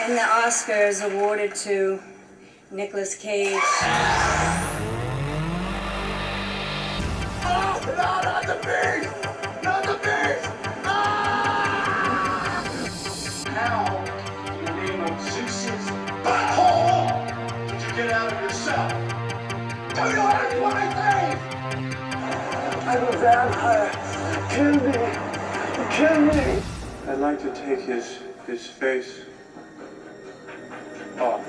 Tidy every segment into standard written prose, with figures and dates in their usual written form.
And the Oscar is awarded to Nicolas Cage. Oh, no, not the beast! Not the beast! Ah! How, in the name of Zeus's butthole, did you get out of your cell? Do you ask what I think? I'm a vampire. Kill me. Kill me. I'd like to take his face off.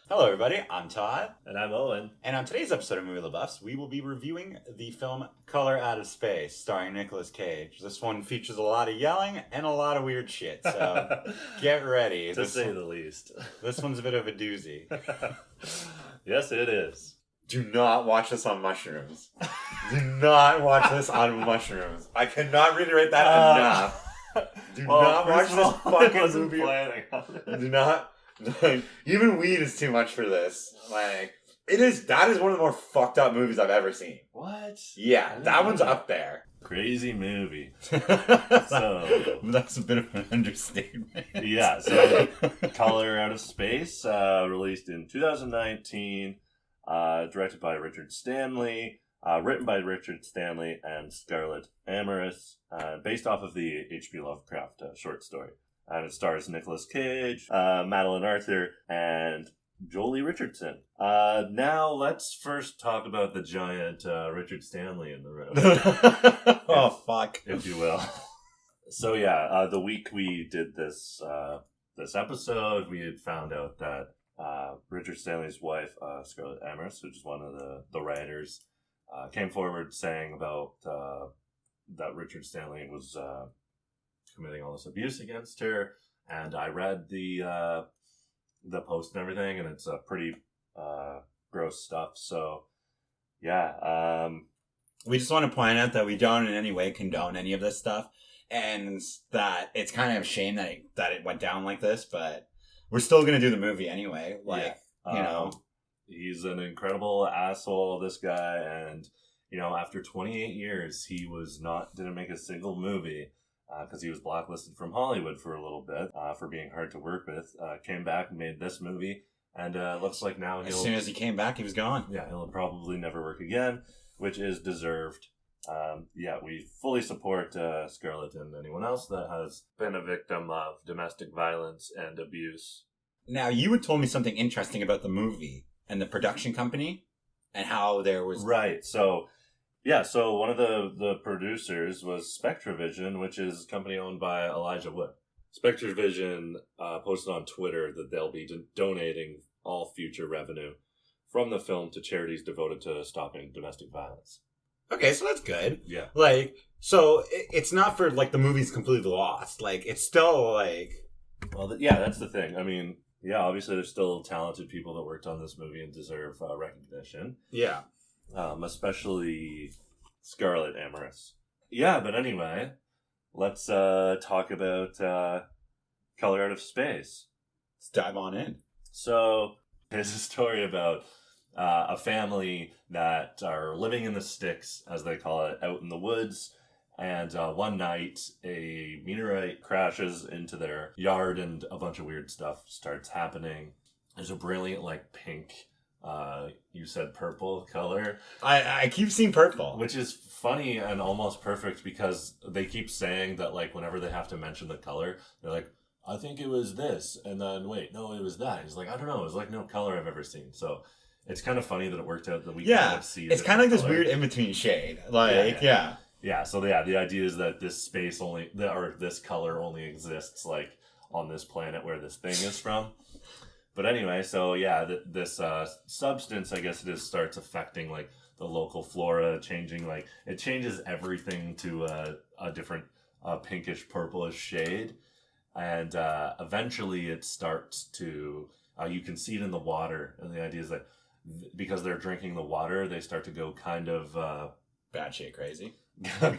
Hello everybody, I'm Todd. And I'm Owen. And on today's episode of Movie LaBuffs, we will be reviewing the film Color Out of Space, starring Nicolas Cage. This one features a lot of yelling and a lot of weird shit, so get ready. To say the least. This one's a bit of a doozy. Yes, it is. Do not watch this on mushrooms. Do not watch this on mushrooms. I cannot reiterate that enough. Do not watch this fucking movie. Do not. Like, even weed is too much for this. Like, that is one of the more fucked up movies I've ever seen. What? Yeah, that one's up there. Crazy movie. So that's a bit of an understatement. Yeah, so Color Out of Space, released in 2019, directed by Richard Stanley, written by Richard Stanley and Scarlett Amaris, based off of the H.P. Lovecraft short story. And it stars Nicolas Cage, Madeline Arthur, and Jolie Richardson. Now, let's first talk about the giant Richard Stanley in the room. Oh, fuck. If you will. So, yeah, the week we did this episode, we had found out that Richard Stanley's wife, Scarlett Amaris, which is one of the writers, came forward saying about that Richard Stanley was committing all this abuse against her, and I read the post and everything, and it's pretty gross stuff. So yeah, we just want to point out that we don't in any way condone any of this stuff, and that it's kind of a shame that it went down like this, but we're still gonna do the movie anyway. Like, yeah. You know, he's an incredible asshole, this guy, and you know, after 28 years, he didn't make a single movie. Because he was blacklisted from Hollywood for a little bit for being hard to work with. Came back and made this movie, and looks like now as soon as he came back, he was gone. Yeah, he'll probably never work again, which is deserved. Yeah, we fully support Scarlett and anyone else that has been a victim of domestic violence and abuse. Now, you had told me something interesting about the movie and the production company, and how there was... Right, so... Yeah, so one of the producers was SpectraVision, which is a company owned by Elijah Wood. SpectraVision posted on Twitter that they'll be donating all future revenue from the film to charities devoted to stopping domestic violence. Okay, so that's good. Yeah. Like, so it's not for, like, the movie's completely lost. Like, it's still, like... Well, yeah, that's the thing. I mean, yeah, obviously there's still talented people that worked on this movie and deserve recognition. Yeah. Especially Scarlett Amaris. Yeah, but anyway, let's talk about Color Out of Space. Let's dive on in. So, it's a story about a family that are living in the sticks, as they call it, out in the woods. And one night, a meteorite crashes into their yard and a bunch of weird stuff starts happening. There's a brilliant, like, pink... you said purple color. I keep seeing purple. Which is funny and almost perfect because they keep saying that, like, whenever they have to mention the color, they're like, I think it was this. And then, wait, no, it was that. He's like, I don't know. It was like no color I've ever seen. So it's kind of funny that it worked out that we kind of see it's kind of like this weird in-between shade. Like, yeah. Yeah, so the idea is that this space this color only exists, like, on this planet where this thing is from. But anyway, so yeah, this substance, I guess it is, starts affecting, like, the local flora, changing, like, it changes everything to a different pinkish purplish shade. And eventually it starts to, you can see it in the water. And the idea is that because they're drinking the water, they start to go kind of... batshit crazy.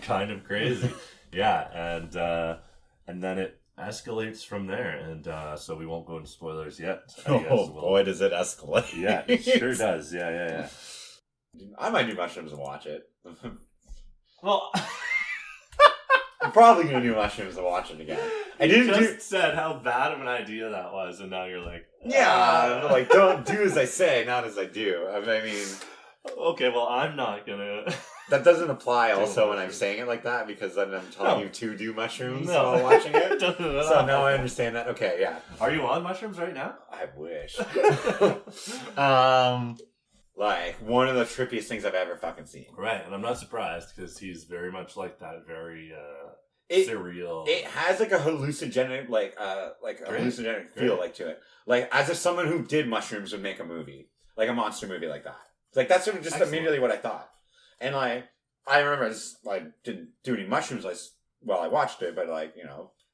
Kind of crazy. Yeah, and then it escalates from there, and so we won't go into spoilers yet. Boy, does it escalate. Yeah, it sure does. Yeah. I might do mushrooms and watch it. Well, I'm probably gonna do mushrooms and watch it again. I didn't just said how bad of an idea that was, and now you're like, yeah, like don't do as I say, not as I do. I mean, okay, well, I'm not gonna. that doesn't apply also when I'm saying it like that because then I'm telling you to do mushrooms while watching it. So now I understand that. Okay, yeah. Are you on mushrooms right now? I wish. Like one of the trippiest things I've ever fucking seen. Right, and I'm not surprised because he's very much like that, very surreal. It has like a hallucinogenic, hallucinogenic feel like to it. Like as if someone who did mushrooms would make a movie, like a monster movie like that. Like that's sort of just immediately what I thought. And like I remember I didn't do any mushrooms while I watched it, but like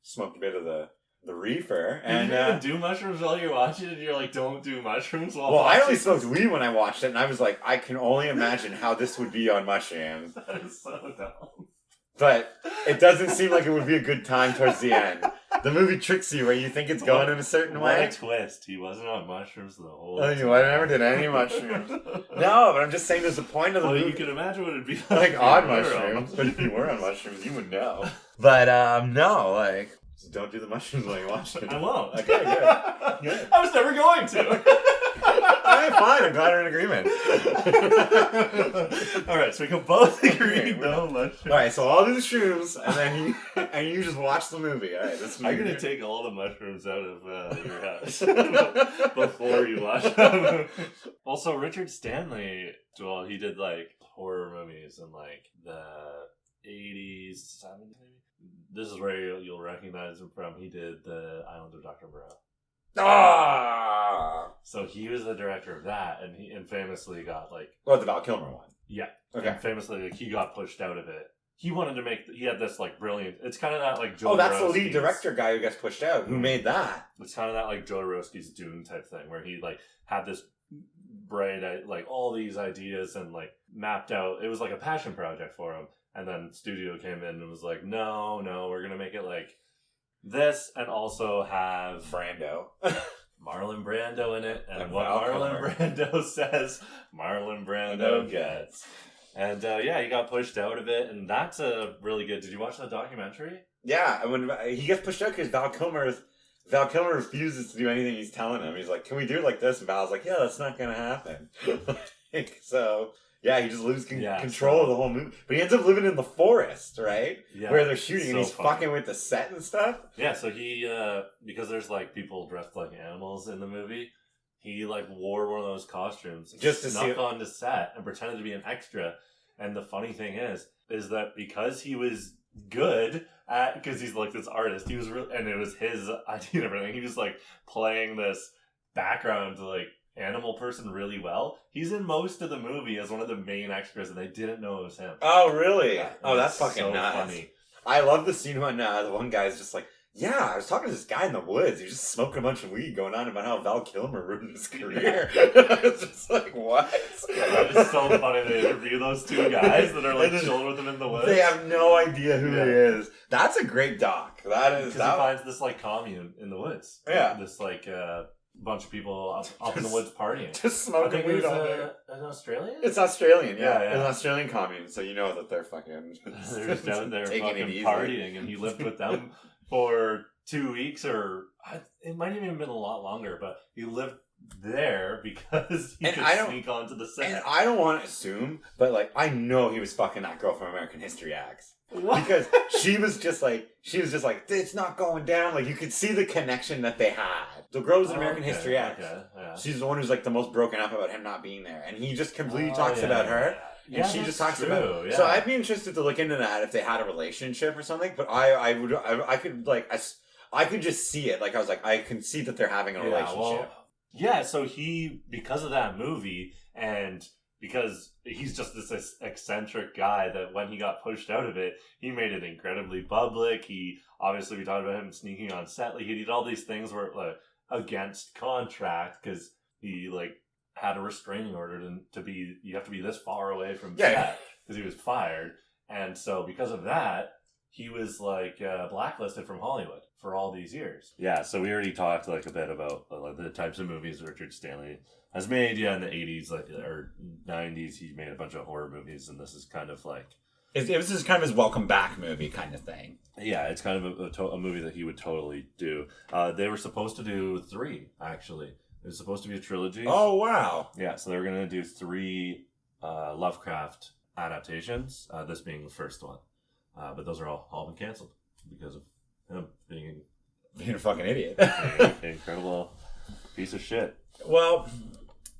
smoked a bit of the reefer. And you didn't do mushrooms while you're watching it, and you're like, don't do mushrooms while watching. Well, I only it. smoked weed when I watched it, and I was like, I can only imagine how this would be on mushrooms. That is so dumb. But it doesn't seem like it would be a good time towards the end. The movie tricks you where you think it's going in a certain way. What a twist. He wasn't on mushrooms the whole time. I never did any mushrooms. No, but I'm just saying there's a point of the movie. You can imagine what it'd be like on mushrooms. But if you were on mushrooms, you would know. But, no, like... Just don't do the mushrooms while you watch it. I won't. Okay, good. I was never going to. Alright, fine. I'm glad we're in agreement. Alright, so we can both agree. No mushrooms. Alright, so I'll do the shrooms, and then you just watch the movie. Alright, I'm gonna take all the mushrooms out of your house before you watch them. Also, Richard Stanley, well, he did like horror movies in like the 80s, 70s maybe. This is where you'll recognize him from. He did the Island of Dr. Moreau. Ah! So he was the director of that, and he famously got like... Oh, the Val Kilmer one. Yeah. Okay. And famously, like, he got pushed out of it. He wanted to make... He had this like brilliant... It's kind of that like Joe that's the lead director guy who gets pushed out. Who made that? It's kind of that like Joe Rosky's Dune type thing, where he like had this bright, like all these ideas and like mapped out... It was like a passion project for him. And then studio came in and was like, no, we're going to make it like this and also have Brando. Marlon Brando in it. And what Val Marlon Kilmer. Brando says, Marlon Brando gets. And he got pushed out of it. And that's a really good... Did you watch that documentary? Yeah, when he gets pushed out because Val Kilmer refuses to do anything he's telling him. He's like, can we do it like this? And Val's like, yeah, that's not going to happen. So... Yeah, he just loses control of the whole movie. But he ends up living in the forest, right? Yeah. Where they're shooting, and he's fucking with the set and stuff. Yeah, so he, because there's like people dressed like animals in the movie, he like wore one of those costumes, just to snuck onto set and pretended to be an extra. And the funny thing is that because he was good at, because he's like this artist, he was really, and it was his idea and everything, he was like playing this background to like animal person really well. He's in most of the movie as one of the main extras, and they didn't know it was him. Oh, really? Yeah, that's fucking so nuts. Funny. I love the scene when the one guy's just like, yeah, I was talking to this guy in the woods. He was just smoking a bunch of weed, going on about how Val Kilmer ruined his career. It's just like, what? It's so funny they interview those two guys that are like chilling with him in the woods. They have no idea who he is. That's a great doc. That is. Because he finds this like commune in the woods. Yeah. This like bunch of people up in the woods partying. Just smoking weed all day. In Australia? It's Australian, yeah. Yeah. It's an Australian commune, so you know that they're fucking... They're just down there taking fucking it easy. partying, and he lived with them for 2 weeks, or it might even have been a lot longer, but he lived there because he could sneak onto the set. And I don't want to assume, but like, I know he was fucking that girl from American History X. What? Because she was just like, it's not going down. Like, you could see the connection that they had. The girl was in American History X. Yeah. She's the one who's like the most broken up about him not being there. And he just completely talks about her. And she just talks about... Yeah. So I'd be interested to look into that if they had a relationship or something. But I could just see it. Like, I was like, I can see that they're having a relationship. So he, because of that movie, and because he's just this eccentric guy that when he got pushed out of it, he made it incredibly public. We talked about him sneaking on set. Like, he did all these things where, like, against contract, because he, like, had a restraining order to be, you have to be this far away from set, because he was fired. And so because of that, he was like blacklisted from Hollywood for all these years. Yeah, so we already talked like a bit about the types of movies Richard Stanley has made. Yeah, in the 80s or 90s, he made a bunch of horror movies, and this is kind of like It was just kind of his welcome back movie kind of thing. Yeah, it's kind of a movie that he would totally do. They were supposed to do 3, actually. It was supposed to be a trilogy. Oh, wow. Yeah, so they were going to do 3 Lovecraft adaptations, this being the first one. But those are all been canceled because of him being a fucking idiot. an incredible piece of shit. Well,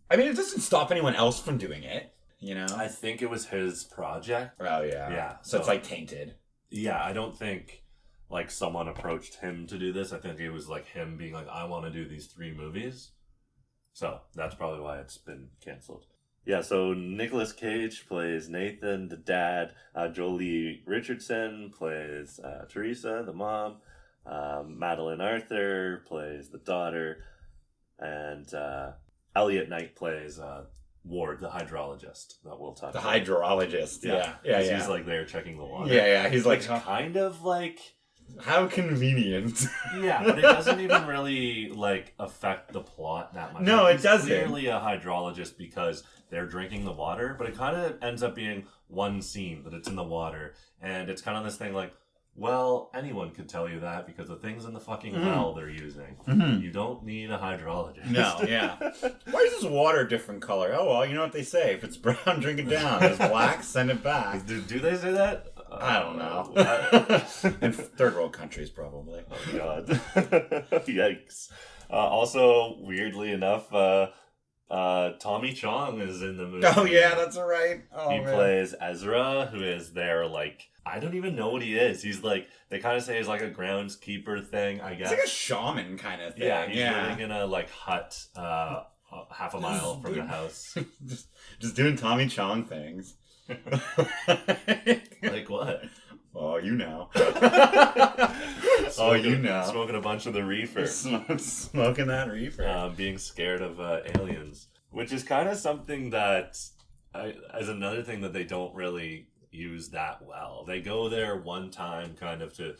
I mean, it doesn't stop anyone else from doing it, you know? I think it was his project. Oh, yeah. Yeah. So it's like tainted. Yeah, I don't think like someone approached him to do this. I think it was like him being like, I want to do these 3 movies. So that's probably why it's been canceled. Yeah, so Nicolas Cage plays Nathan, the dad. Jolie Richardson plays Teresa, the mom. Madeline Arthur plays the daughter. And Elliot Knight plays Ward, the hydrologist that we'll talk about. The hydrologist. Yeah. He's like there checking the water. Yeah. He's like, kind of like... How convenient. Yeah, but it doesn't even really like affect the plot that much. No, like, it doesn't. He's clearly a hydrologist because they're drinking the water, but it kind of ends up being one scene that it's in the water, and it's kind of this thing like, well, anyone could tell you that because the things in the fucking well they're using. You don't need a hydrologist. No, yeah. Why is this water a different color? Oh, well, you know what they say. If it's brown, drink it down. If it's black, send it back. Do they say that? I don't know. In third world countries, probably. Oh, God. Yikes. Also, weirdly enough, Tommy Chong is in the movie. Oh, yeah, that's right. Oh, he man. plays Ezra, who is their, like, I don't even know what he is. He's like, they kind of say he's like a groundskeeper thing, I guess. It's like a shaman kind of thing. Yeah, he's living in a, like, hut half a mile from the house. just doing Tommy Chong things. Like what? Oh, you know. Smoking a bunch of the reefer. Smoking that reefer. Being scared of aliens. Which is kind of something that, as another thing that they don't really use that well. They go there one time kind of to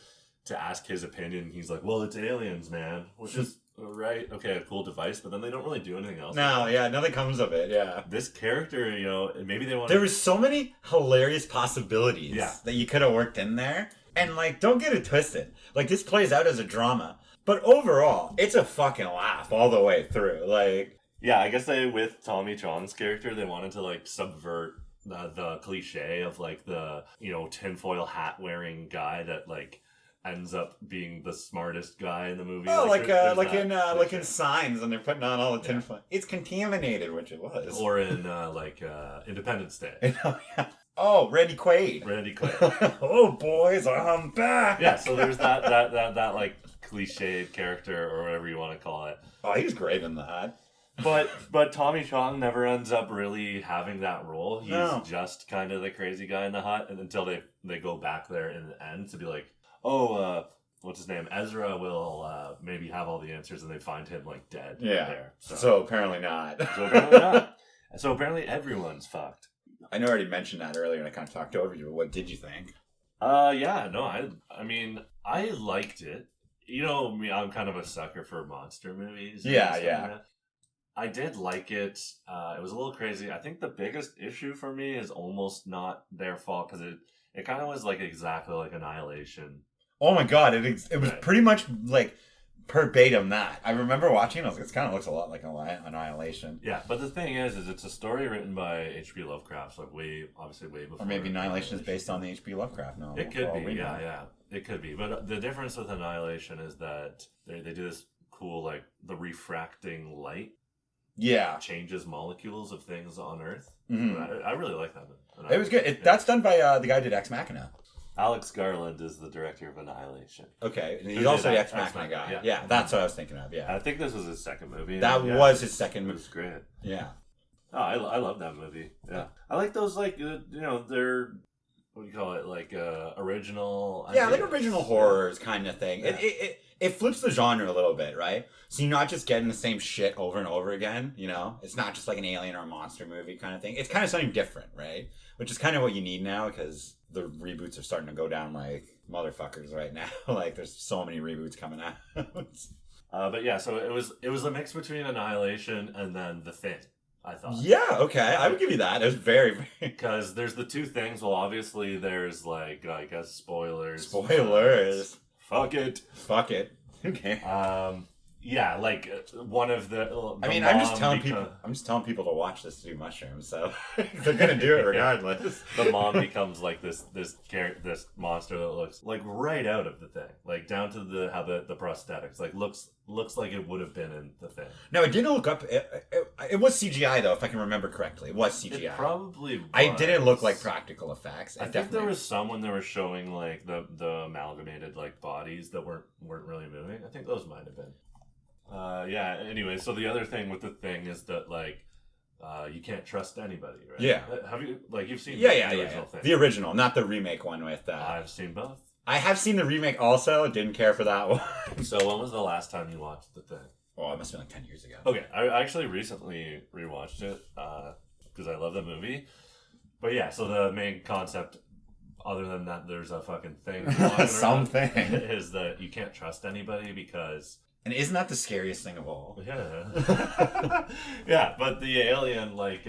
ask his opinion. He's like, well, it's aliens, man. Which is, right, okay, a cool device, but then they don't really do anything else. No, yeah, nothing comes of it, yeah. This character, you know, maybe they want There was so many hilarious possibilities that you could have worked in there. And, like, don't get it twisted. Like, this plays out as a drama. But overall, it's a fucking laugh all the way through. Like... Yeah, I guess with Tommy Chong's character, they wanted to, like, subvert the cliche of, like, the, you know, tinfoil hat wearing guy that, like, ends up being the smartest guy in the movie. Oh, like in in Signs, and they're putting on all the tinfoil. It's contaminated, which it was. Or in Independence Day. Oh, Randy Quaid. Oh, boys, I'm back. Yeah, so there's that like cliched character or whatever you want to call it. Oh, he was great in that. But Tommy Chong never ends up really having that role. He's just kind of the crazy guy in the hut, and until they go back there in the end to be like, what's his name? Ezra will maybe have all the answers, and they find him like dead. Yeah. There. So apparently not. So apparently everyone's fucked. I know I already mentioned that earlier, and I kind of talked over you. But what did you think? I mean, I liked it. You know me, I'm kind of a sucker for monster movies. Yeah. I did like it. It was a little crazy. I think the biggest issue for me is almost not their fault because it kind of was like exactly like Annihilation. Oh my god, it was pretty much like verbatim that. I remember watching it. It kind of looks a lot like Annihilation. Yeah, but the thing is it's a story written by H.P. Lovecraft, so way before. Or maybe Annihilation is based on the H.P. Lovecraft novel. It could be, yeah. It could be. But the difference with Annihilation is that they do this cool, like, the refracting light. Yeah. Changes molecules of things on Earth. Mm-hmm. I really like that. It was good. That's done by the guy who did Ex Machina. Alex Garland is the director of Annihilation. Okay. And he's also the Ex Machina guy. Yeah, that's what I was thinking of, yeah. I think this was his second movie. That was his second movie. It was great. Yeah. Oh, I love that movie. Yeah. I like those, like, they're... What do you call it? Like, original... Yeah, like original horrors kind of thing. Yeah. It flips the genre a little bit, right? So you're not just getting the same shit over and over again, you know? It's not just like an alien or a monster movie kind of thing. It's kind of something different, right? Which is kind of what you need now because the reboots are starting to go down like motherfuckers right now. Like, there's so many reboots coming out. But yeah, so it was a mix between Annihilation and then The Thing. I thought. Yeah, okay, I would give you that. It was very Because there's the two things. Well, obviously there's like I guess spoilers. spoilers. Fuck it. Fuck it. Okay. Yeah, like one of the. I mean, I'm just telling people to watch this to do mushrooms, so they're gonna do it regardless. The mom becomes like this monster that looks like right out of the thing, like down to the prosthetics, like looks like it would have been in the thing. No, it didn't look up. It was CGI though, if I can remember correctly. It was CGI. It probably was. I didn't look like practical effects. I think there was some when they were showing like the amalgamated like bodies that weren't really moving. I think those might have been. Yeah. Anyway, so the other thing with the thing is that like you can't trust anybody, right? Yeah. Have you you've seen the original thing? The original, not the remake one with. I've seen both. I have seen the remake also. Didn't care for that one. So when was the last time you watched the thing? Oh, it must have been like 10 years ago. Okay, I actually recently rewatched it because I love the movie. But yeah, so the main concept, other than that, there's a fucking thing. Something is that you can't trust anybody because. And isn't that the scariest thing of all? Yeah. Yeah, but the alien like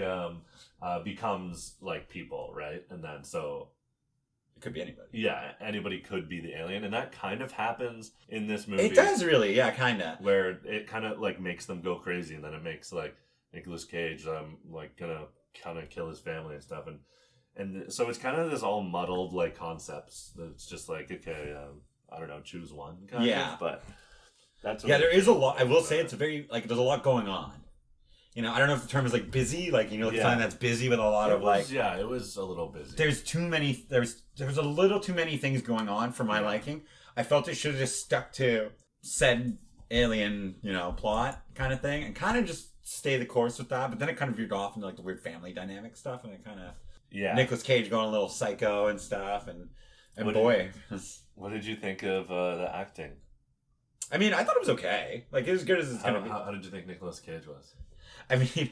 becomes like people, right? And then so it could be anybody. Yeah, anybody could be the alien, and that kind of happens in this movie. It does really, yeah, kind of. Where it kind of like makes them go crazy, and then it makes like Nicolas Cage like gonna kind of kill his family and stuff, and so it's kind of this all muddled like concepts. It's just like okay, I don't know, choose one kind of, but. There is a lot. I will say it's very like there's a lot going on. You know, I don't know if the term is like busy, like something that's busy with a lot of like. Yeah, it was a little busy. There's too many. There's a little too many things going on for my liking. I felt it should have just stuck to said alien, plot kind of thing, and kind of just stay the course with that. But then it kind of veered off into like the weird family dynamic stuff, and it kind of Nicolas Cage going a little psycho and stuff, and what did you think of the acting? I mean, I thought it was okay. Like, as good as it's gonna be. How did you think Nicolas Cage was? I mean,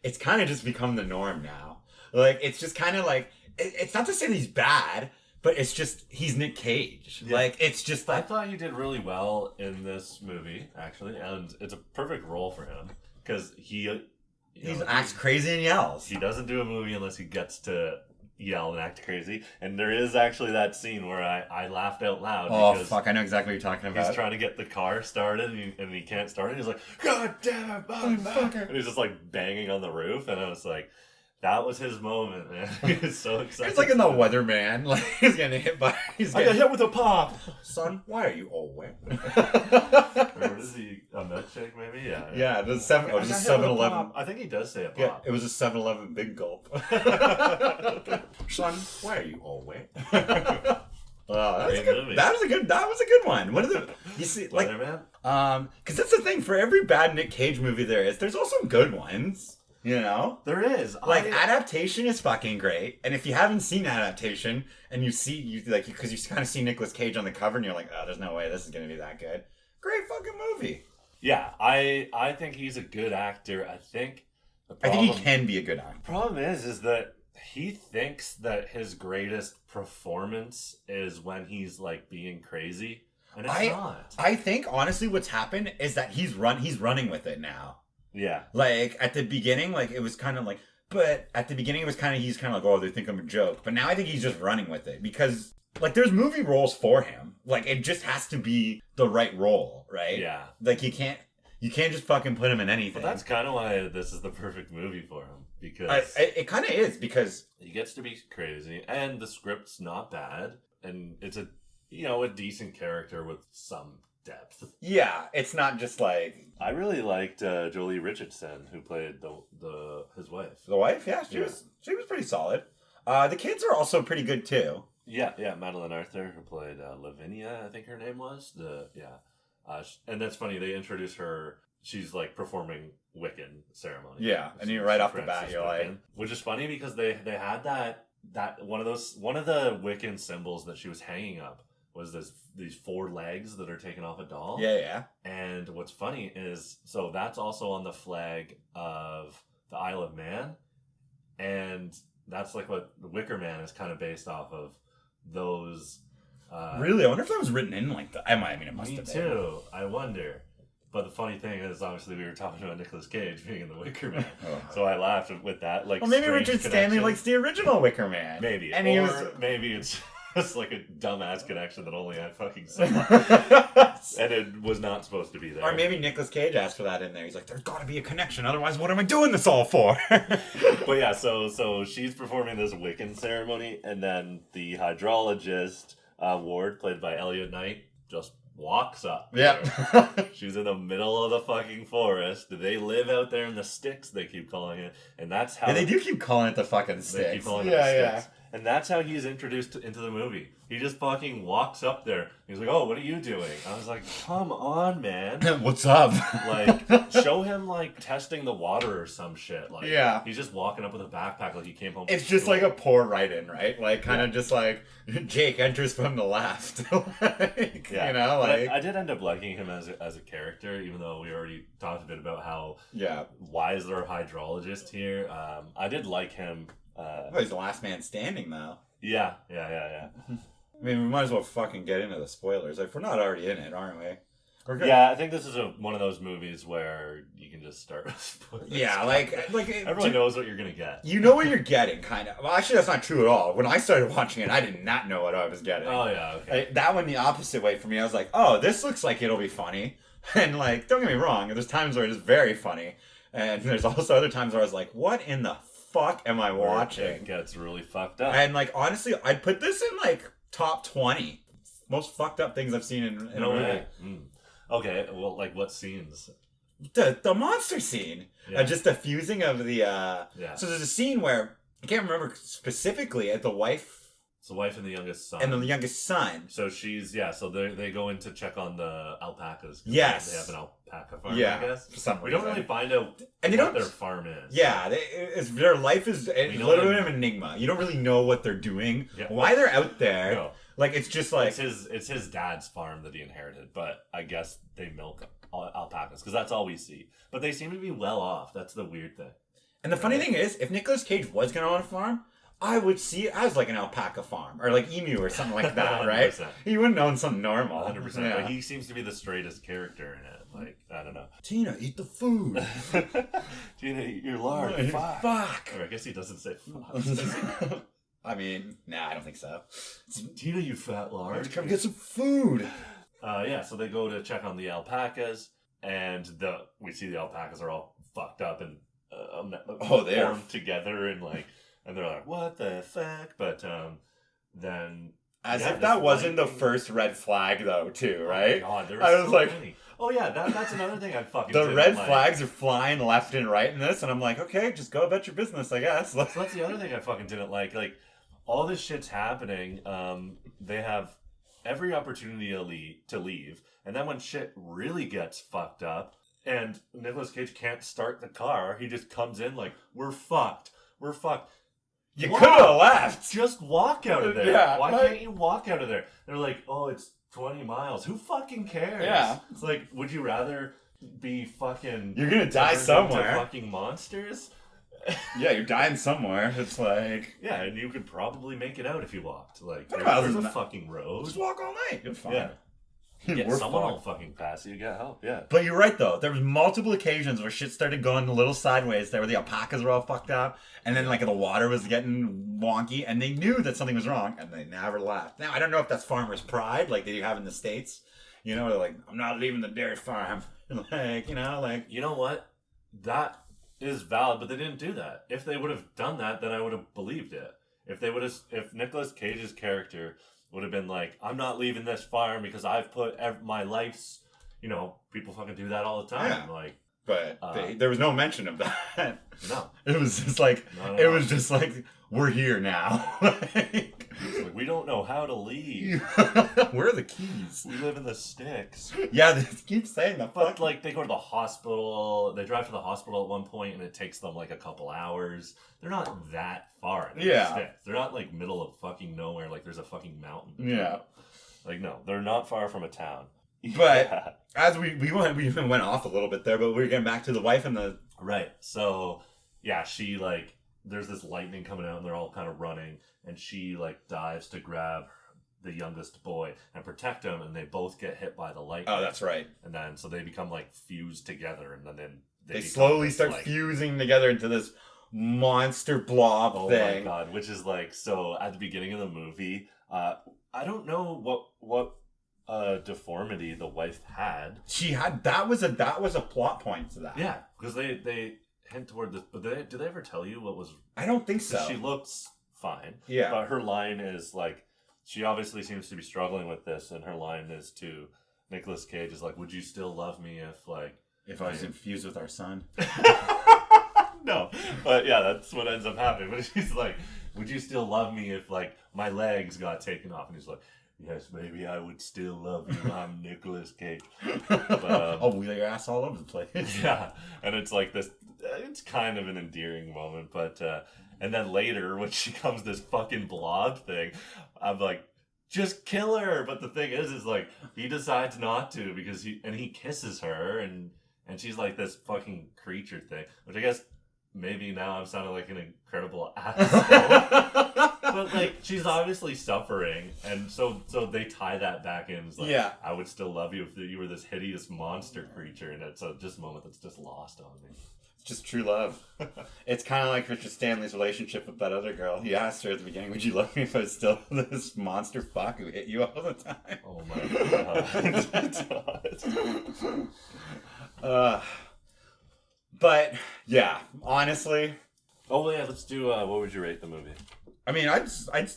it's kind of just become the norm now. Like, it's just kind of like... It's not to say that he's bad, but it's just... He's Nic Cage. Yeah. Like, it's just like... I thought he did really well in this movie, actually. And it's a perfect role for him. Because he acts crazy and yells. He doesn't do a movie unless he gets to... yell and act crazy, and there is actually that scene where I laughed out loud. Oh fuck! I know exactly what you're talking about. He's trying to get the car started and he can't start it. He's like, "God damn it, motherfucker!" And he's just like banging on the roof, and I was like, "That was his moment, man." He's so excited. It's like in The Weatherman, like he's getting hit by. I got hit with a pop. Son, why are you all wet? Or is he a milkshake? Maybe, yeah. Yeah, the 7-Eleven. I think he does say a pop. Yeah, it was a 7-Eleven big gulp. Son, why are you all wet? Wow, that was a good one. What are the you see like Weatherman? Because that's the thing for every bad Nic Cage movie there's also good ones. You know? There is. Like, Adaptation is fucking great. And if you haven't seen Adaptation, and because you kind of see Nicolas Cage on the cover, and you're like, oh, there's no way this is going to be that good. Great fucking movie. Yeah, I think he's a good actor. I think he can be a good actor. The problem is that he thinks that his greatest performance is when he's, like, being crazy. And it's not. I think, honestly, what's happened is that he's running with it now. Yeah. Like, at the beginning, like, it was kind of like... But at the beginning, it was kind of... He's kind of like, oh, they think I'm a joke. But now I think he's just running with it. Because, like, there's movie roles for him. Like, it just has to be the right role, right? Yeah. Like, you can't just fucking put him in anything. But that's kind of why this is the perfect movie for him. Because... it kind of is, because... He gets to be crazy. And the script's not bad. And it's a decent character with some... depth. Yeah, it's not just like... I really liked Jolie Richardson, who played his wife. The wife? Yeah, she was pretty solid. The kids are also pretty good too. Yeah, Madeline Arthur, who played Lavinia, I think her name was. And that's funny, they introduce her, she's like performing Wiccan ceremony. Yeah, and you right off the bat, you're like... Which is funny because they had that one of the Wiccan symbols that she was hanging up was these 4 legs that are taken off a doll. Yeah. And what's funny is, so that's also on the flag of the Isle of Man. And that's like what the Wicker Man is kind of based off of those. Really? I wonder if that was written in like that. I mean, it must have been. Me too. I wonder. But the funny thing is, obviously, we were talking about Nicolas Cage being in The Wicker Man, Oh. so I laughed with that. Like, Well, maybe strange Richard Stanley connection. likes the original Wicker Man. Maybe, And or he was. maybe it's just like a dumbass connection that only I fucking saw, and it was not supposed to be there. Or maybe Nicolas Cage asked for that in there. He's like, "There's got to be a connection, otherwise, what am I doing this all for?" But yeah, so she's performing this Wiccan ceremony, and then the hydrologist Ward, played by Elliot Knight, just walks up. Yep. She's in the middle of the fucking forest. They live out there in the sticks, they keep calling it, and that's how Yeah, they do keep calling it the fucking they sticks. keep calling it the sticks. And that's how he's introduced into the movie. He just fucking walks up there. He's like, "Oh, what are you doing?" I was like, "Come on, man." What's up? Like, show him like testing the water or some shit. Like, Yeah. he's just walking up with a backpack like he came home. It's from just school. like a poor write-in, right? Like, kind of just like, Jake enters from the left. Like, Yeah. you know, But like... I did end up liking him as a character, even though we already talked a bit about how Yeah. why is there a hydrologist here. I did like him. Well, he's the last man standing, though. Yeah. I mean, we might as well fucking get into the spoilers. Like, we're not already in it, aren't we? We're good. Yeah, I think this is one of those movies where you can just start with spoilers. Yeah, like Everyone knows what you're gonna get. You know what you're getting, kind of. Well, actually, that's not true at all. When I started watching it, I did not know what I was getting. Oh yeah, okay. That went the opposite way for me. I was like, oh, this looks like it'll be funny. And, like, don't get me wrong, there's times where it is very funny. And there's also other times where I was like, what in the fuck am I watching? It gets really fucked up. And, like, honestly, I'd put this in, like, top 20 most fucked up things I've seen in a no movie. way. Okay, well, like what scenes? The monster scene. Yeah. Just the fusing of the... Yeah. So there's a scene where, I can't remember specifically, the wife It's the wife and the youngest son. and the youngest son. So so they go in to check on the alpacas. 'Cause Yes. They have an alpaca farm, Yeah, I guess. for some We don't reason. really find out And they what don't- their farm is. Yeah, their life is it's know literally them- an enigma. You don't really know what they're doing, Yeah. why they're out there. No. Like, it's just like... It's his dad's farm that he inherited, but I guess they milk alpacas because that's all we see. But they seem to be well off. That's the weird thing. And the funny thing is, if Nicolas Cage was going to own a farm, I would see it as like an alpaca farm or like emu or something like that, right? 100%. He wouldn't own something normal. 100%. Yeah. But he seems to be the straightest character in it. Like, I don't know. Tina, eat the food. Gina, you're large. Fuck. Fuck. Or I guess he doesn't say fuck. I mean, nah, I don't think so. Tina, you fat large. Come get some food. Yeah, so they go to check on the alpacas, and we see the alpacas are all fucked up and they're formed together and like, and they're like, what the fuck? But then As yeah, if that this wasn't the lightning- first red flag, though, too, right? Oh my God, there I were was so like- many. Oh yeah, that's another thing I fucking The didn't red like. flags are flying left and right in this, and I'm like, okay, just go about your business, I guess. So that's the other thing I fucking didn't like. Like, all this shit's happening. They have every opportunity to leave, and then when shit really gets fucked up, and Nicolas Cage can't start the car, he just comes in like, "We're fucked. We're fucked." You Why? could have left. Just walk out of there. Yeah, Why like- can't you walk out of there? They're like, "Oh, it's 20 miles. Who fucking cares?" Yeah. It's like, would you rather be fucking? You're gonna die turned into somewhere. Fucking monsters. Yeah, you're dying somewhere. It's like, Yeah, and you could probably make it out if you walked. Like, 20 there's miles a is not- fucking road. just walk all night. You're fine. Yeah. Get We're someone fucked. will fucking pass you. Get help. Yeah. But you're right, though. There was multiple occasions where shit started going a little sideways there, where the alpacas were all fucked up, and then, like, the water was getting wonky, and they knew that something was wrong, and they never left. Now, I don't know if that's farmer's pride, like they have in the States. You know, they're like, I'm not leaving the dairy farm. Like, you know, like... You know what? That is valid, but they didn't do that. If they would have done that, then I would have believed it. If Nicolas Cage's character would have been like, I'm not leaving this farm because I've put my life's, people fucking do that all the time. Yeah. Like, But there was no mention of that. no. It was just like, No. it was just like, we're here now. It's like, we don't know how to leave. Where are the keys? We live in the sticks. Yeah, they keep saying that. But, like, they go to the hospital. They drive to the hospital at one point, and it takes them, like, a couple hours. They're not that far in the Yeah. sticks. They're not, like, middle of fucking nowhere. Like, there's a fucking mountain. Yeah. Like, no. They're not far from a town. But Yeah. as we even went off a little bit there, but we were getting back to the wife and the... Right. So, yeah, she, like, there's this lightning coming out, and they're all kind of running, and she, like, dives to grab the youngest boy and protect him, and they both get hit by the lightning. Oh, that's right. And then so they become like fused together, and then They become slowly this, start like, fusing together into this monster blob oh thing. my god! Which is like, so at the beginning of the movie, I don't know what deformity the wife had. She had that was a plot point to that. Yeah, because they hint toward this, but did they ever tell you what was? I don't think so. She looks fine. Yeah. But her line is like, she obviously seems to be struggling with this, and her line is to Nicolas Cage is like, "Would you still love me if I was infused with our son?" No, but yeah, that's what ends up happening. But she's like, "Would you still love me if like my legs got taken off?" And he's like, "Yes, maybe I would still love you. I'm Nicolas Cage." But, I'll wheel your ass all over the place. yeah, and it's like this. It's kind of an endearing moment, but and then later when she comes this fucking blob thing, I'm like, just kill her. But the thing is like he decides not to because he kisses her and she's like this fucking creature thing, which I guess maybe now I'm sounding like an incredible asshole. But like she's obviously suffering, and so they tie that back in. It's like, Yeah. I would still love you if you were this hideous monster creature, and it's just a moment that's just lost on me. It's just true love. It's kind of like Richard Stanley's relationship with that other girl. He asked her at the beginning, "Would you love me if I was still this monster fuck who hit you all the time?" Oh my god. But yeah, honestly, Oh yeah, let's do. What would you rate the movie? I mean, I'd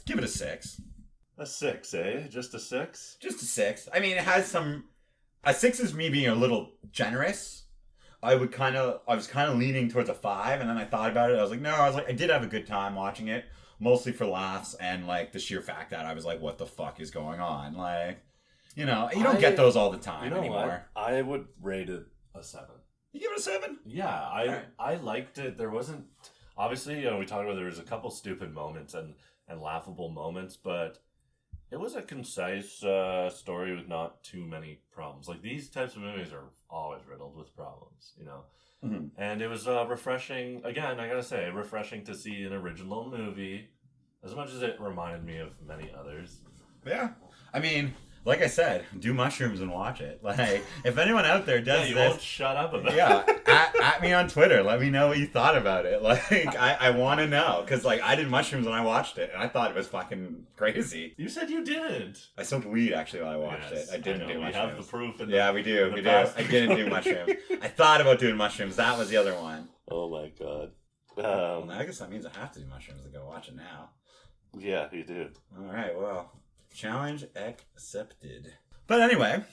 give it a 6. A 6, eh? Just a 6? Just a 6. I mean, it has some. A 6 is me being a little generous. I was kind of leaning towards a 5, and then I thought about it. I did have a good time watching it, mostly for laughs and like the sheer fact that I was like, what the fuck is going on? Like, you don't get those all the time anymore. What? I would rate it a 7. You give it a 7? Yeah, I liked it. There wasn't obviously, we talked about there was a couple stupid moments and laughable moments, but it was a concise story with not too many problems. Like these types of movies are always riddled with problems, Mm-hmm. And it was refreshing. Again, I gotta say, refreshing to see an original movie, as much as it reminded me of many others. Yeah. I mean, like I said, do mushrooms and watch it. Like, if anyone out there does you this, won't shut up about yeah, it. at me on Twitter. Let me know what you thought about it. Like, I want to know. Because, like, I did mushrooms when I watched it, and I thought it was fucking crazy. You said you didn't. I smoked weed, actually, while I watched Yes, it. I didn't do we mushrooms. have the proof. Yeah, we do. the We do. past. I didn't do mushrooms. I thought about doing mushrooms. That was the other one. Oh my god. Well, I guess that means I have to do mushrooms to go watch it now. Yeah, you do. All right, well, challenge accepted. But anyway.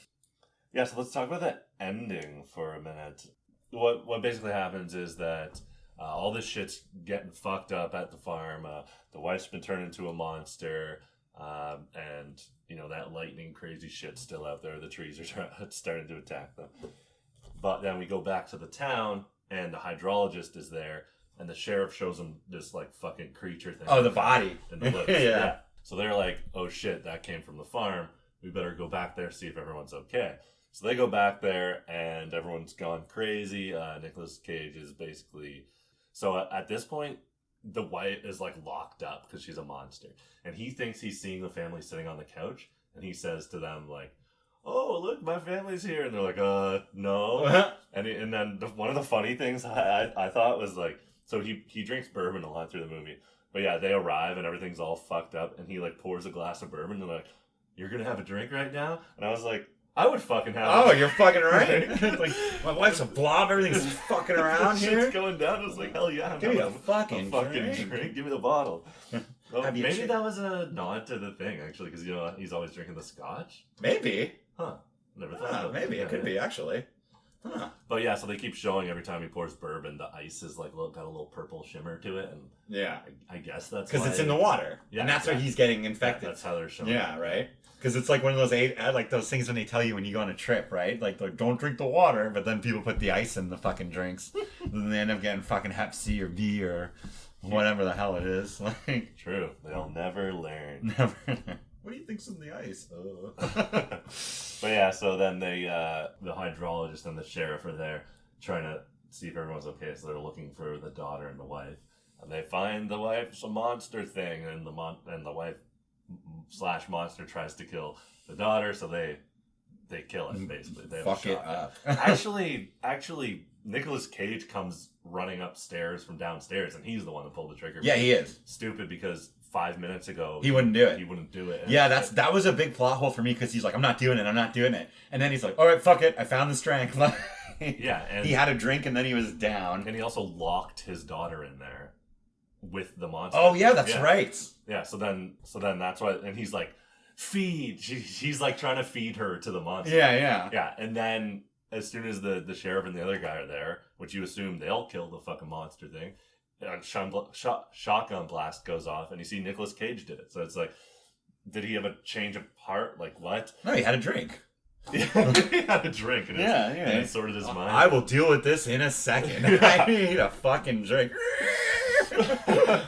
Yeah, so let's talk about the ending for a minute. What basically happens is that all this shit's getting fucked up at the farm. The wife's been turned into a monster, and that lightning crazy shit's still out there. The trees are starting to attack them. But then we go back to the town, and the hydrologist is there, and the sheriff shows them this like fucking creature thing. Oh, the body. In the woods. Yeah. So they're like, "Oh shit, that came from the farm. We better go back there, see if everyone's okay." So they go back there, and everyone's gone crazy. Nicolas Cage is basically... So at this point, the wife is like locked up because she's a monster. And he thinks he's seeing the family sitting on the couch, and he says to them like, "Oh, look, my family's here." And they're like, no. And then one of the funny things I thought was like, so he drinks bourbon a lot through the movie. But yeah, they arrive, and everything's all fucked up, and he like pours a glass of bourbon, and they're like, "You're gonna have a drink right now?" And I was like, I would fucking have Oh, a you're fucking right. Like, my wife's a blob, everything's fucking around Shit's here. going down. I was like, hell yeah. I'm Give me having a fucking drink. Give me the bottle. Well, Have you maybe checked- that was a nod to the thing, actually, because, he's always drinking the scotch. Maybe. Huh. Never thought about Maybe. that. It could be, actually. Huh. But yeah, so they keep showing every time he pours bourbon, the ice is like got a little purple shimmer to it, and Yeah. I guess that's Because why it's in the water. Yeah, And that's why exactly. he's getting infected. That's how they're showing. Yeah, right? Because it's like one of those like those things when they tell you when you go on a trip, right? Like don't drink the water, but then people put the ice in the fucking drinks. And then they end up getting fucking Hep C or B or whatever the hell it is. Like True. They'll never learn. never. What do you think's in the ice? But yeah, so then they, the hydrologist and the sheriff are there trying to see if everyone's okay. So they're looking for the daughter and the wife, and they find the wife's a monster thing, and the wife slash monster tries to kill the daughter, so they kill it basically. They have Fuck a it shot. up. actually, Nicolas Cage comes running upstairs from downstairs, and he's the one that pulled the trigger. Yeah, he is. Stupid because 5 minutes ago He wouldn't do it. He wouldn't do it. Yeah, that was a big plot hole for me because he's like, I'm not doing it, and then he's like, all right, fuck it, I found the strength. Yeah, and he had a drink and then he was down. And he also locked his daughter in there with the monster. Oh yeah, that's right. Yeah, so then that's why, and he's like, feed. He's like trying to feed her to the monster. Yeah. Yeah, and then as soon as the sheriff and the other guy are there, which you assume they'll kill the fucking monster thing, shotgun blast goes off, and you see Nicolas Cage did it. So it's like, did he have a change of heart? Like what? No, he had a drink. Yeah, he had a drink, and and it sorted his mind. I will deal with this in a second. I need a fucking drink.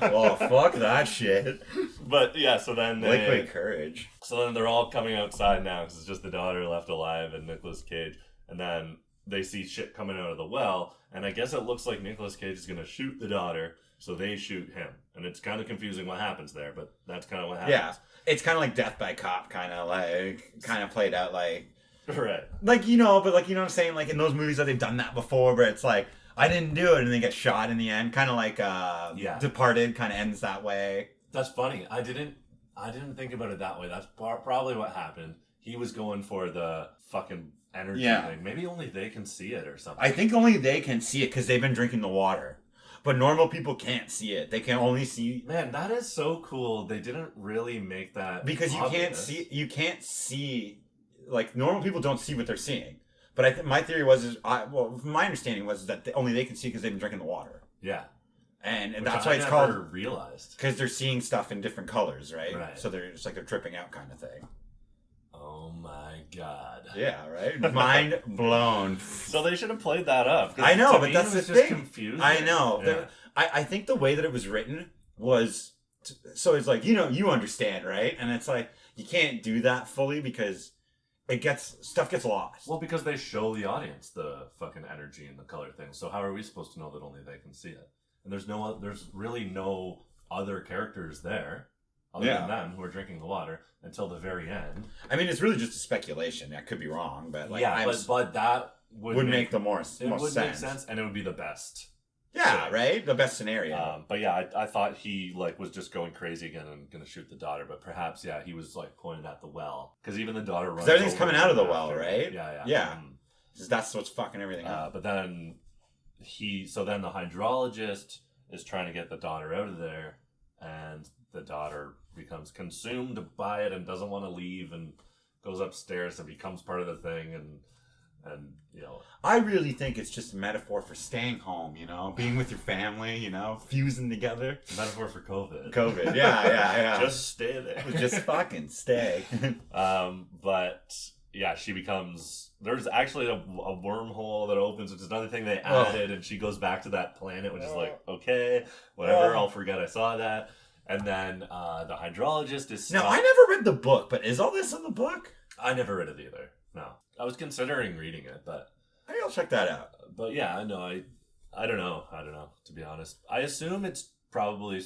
Well, fuck that shit. But yeah, so then Liquid courage. So then they're all coming outside now because it's just the daughter left alive and Nicolas Cage, and then they see shit coming out of the well, and I guess it looks like Nicolas Cage is gonna shoot the daughter, so they shoot him, and it's kind of confusing what happens there, but that's kind of what happens. Yeah, it's kind of like Death by Cop, kind of played out like. Right. Like, you know, but like, you know what I'm saying? Like in those movies that they've done that before where it's like, I didn't do it and they get shot in the end. Kind of like Departed kind of ends that way. That's funny. I didn't think about it that way. That's probably what happened. He was going for the fucking energy thing. Maybe only they can see it or something. I think only they can see it because they've been drinking the water. But normal people can't see it. They can only see... Man, that is so cool. They didn't really make that because obvious. you can't see... Like, normal people don't see what they're seeing. But my theory was, my understanding was that only they can see because they've been drinking the water. Yeah. And which that's why it's called... realized. Because they're seeing stuff in different colors, right? Right. So they're just like they're tripping out kind of thing. Oh my god. Yeah, right? Mind blown. So they should have played that up. I know, but that's the thing. Confusing. I know. Yeah. I think the way that it was written was... So it's like, you understand, right? And it's like, you can't do that fully because... Stuff gets lost. Well, because they show the audience the fucking energy and the color thing. So how are we supposed to know that only they can see it? And there's really no other characters there other than them who are drinking the water until the very end. I mean, it's really just a speculation. I could be wrong, but like, but that would make the most make sense. sense, and it would be the best. Yeah, right? The best scenario. But yeah, I thought he like was just going crazy again and gonna shoot the daughter, but perhaps he was like pointing at the well because even the daughter runs. Everything's coming out of the well, right? Yeah. That's what's fucking everything up. But then then the hydrologist is trying to get the daughter out of there, and the daughter becomes consumed by it and doesn't want to leave and goes upstairs and becomes part of the thing and I really think it's just a metaphor for staying home, being with your family, fusing together. Metaphor for COVID. COVID, yeah. Just stay there. Just fucking stay. But yeah, she becomes. There's actually a wormhole that opens, which is another thing they added, and she goes back to that planet, which is like, okay, whatever. I'll forget I saw that. And then the hydrologist is. Now, I never read the book, but is all this in the book? I never read it either. No. I was considering reading it, but maybe I'll check that out. But yeah, I know. I don't know. To be honest, I assume it's probably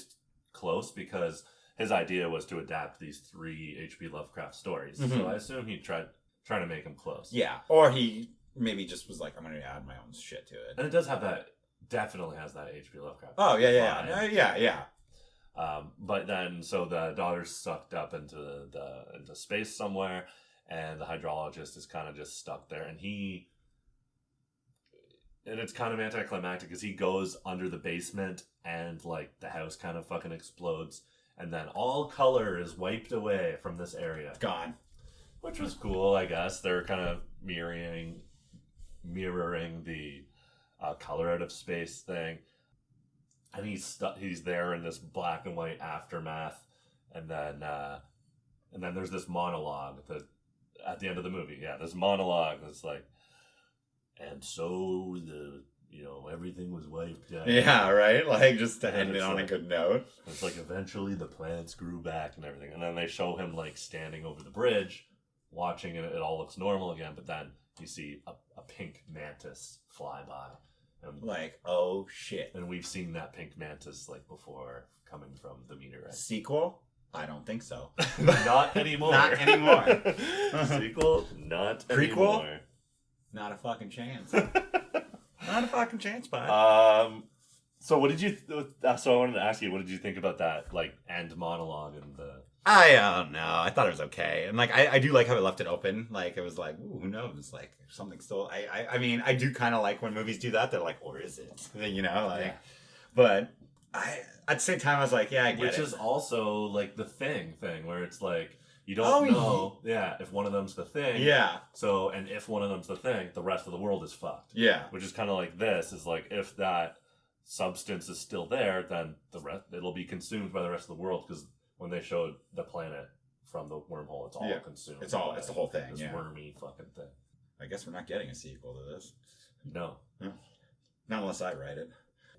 close because his idea was to adapt these 3 H.P. Lovecraft stories. Mm-hmm. So I assume he trying to make them close. Yeah, or he maybe just was like, I'm going to add my own shit to it. And it does have that. Definitely has that H.P. Lovecraft. Oh yeah. But then, so the daughter's sucked up into space somewhere. And the hydrologist is kind of just stuck there. And it's kind of anticlimactic because he goes under the basement and like the house kind of fucking explodes. And then all color is wiped away from this area. It's gone. Which was cool, I guess. They're kind of mirroring the color out of space thing. And he's there in this black and white aftermath. And then there's this monologue that at the end of the movie, this monologue that's like, and so everything was wiped out. Yeah, right? Like, just to end it on a good note. It's like, eventually the plants grew back and everything. And then they show him, like, standing over the bridge, watching it. It all looks normal again. But then you see a pink mantis fly by. And, like, oh, shit. And we've seen that pink mantis, like, before coming from the meteorite. Sequel? I don't think so. Not anymore. Not anymore. Sequel? Not Prequel? anymore. Not a fucking chance. Not a fucking chance, bud. So what did you? So I wanted to ask you, what did you think about that like end monologue and the? I don't know. I thought it was okay, and like I do like how it left it open. Like it was like, ooh, who knows? Like something still. I mean, I do kind of like when movies do that. They're like, or is it? You know, like. Yeah. But at the same time, I was like, yeah, I get it. Which is also like the thing where it's like you don't know, if one of them's the thing. Yeah. So and if one of them's the thing, the rest of the world is fucked. Yeah. Which is kind of like this is like if that substance is still there, then the rest it'll be consumed by the rest of the world because when they showed the planet from the wormhole, it's all consumed. It's the whole thing. This wormy fucking thing. I guess we're not getting a sequel to this. No. Not unless I write it.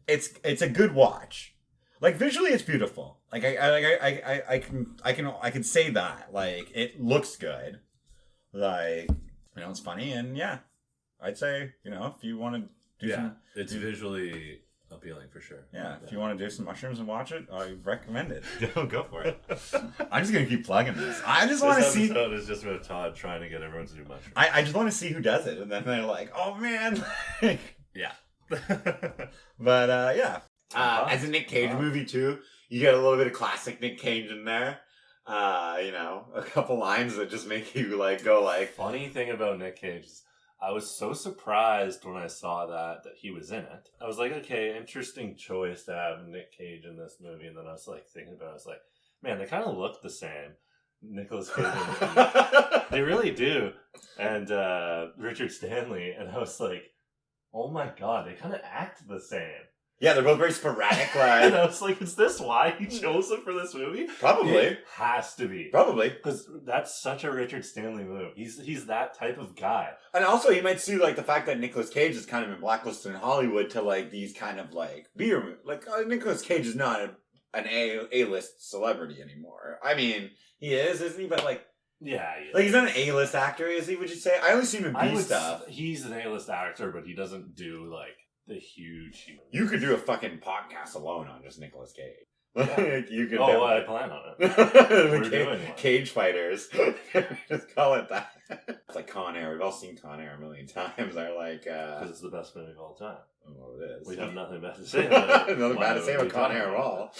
It's a good watch. Like visually, it's beautiful. Like I can say that. Like it looks good. Like it's funny and I'd say if you want to do some. It's visually appealing for sure. Yeah, if you want to do some mushrooms and watch it, I recommend it. Go for it. I'm just gonna keep plugging this. I just want to see. This episode is just about Todd trying to get everyone to do mushrooms. I just want to see who does it, and then they're like, "Oh man." Yeah. But as a Nic Cage movie too, you get a little bit of classic Nic Cage in there. A couple lines that just make you like go like. Funny thing about Nic Cage is I was so surprised when I saw that he was in it. I was like, okay, interesting choice to have Nic Cage in this movie. And then I was like thinking about it. I was like, man, they kind of look the same. Nicolas Cage and they really do. And Richard Stanley. And I was like, oh my God, they kind of act the same. Yeah, they're both very sporadic. And I was like, is this why he chose him for this movie? Probably. It has to be. Probably. Because that's such a Richard Stanley move. He's that type of guy. And also, you might see like the fact that Nicolas Cage is kind of been blacklisted in Hollywood to like these kind of like beer movies. Like Nicolas Cage is not an A-list celebrity anymore. I mean, he is, isn't he? But like, yeah, like he's not an A-list actor, is he? Would you say? I only see him in B stuff. He's an A-list actor, but he doesn't do like the huge. You could do a fucking podcast alone on just Nicolas Cage. Yeah. You could. Oh, I plan on it. We're doing one. Cage fighters. Just call it that. It's like Con Air. We've all seen Con Air a million times. They're like, because it's the best movie of all time. Well, it is. We have nothing bad to say about it. Nothing bad to say about Con Air at all.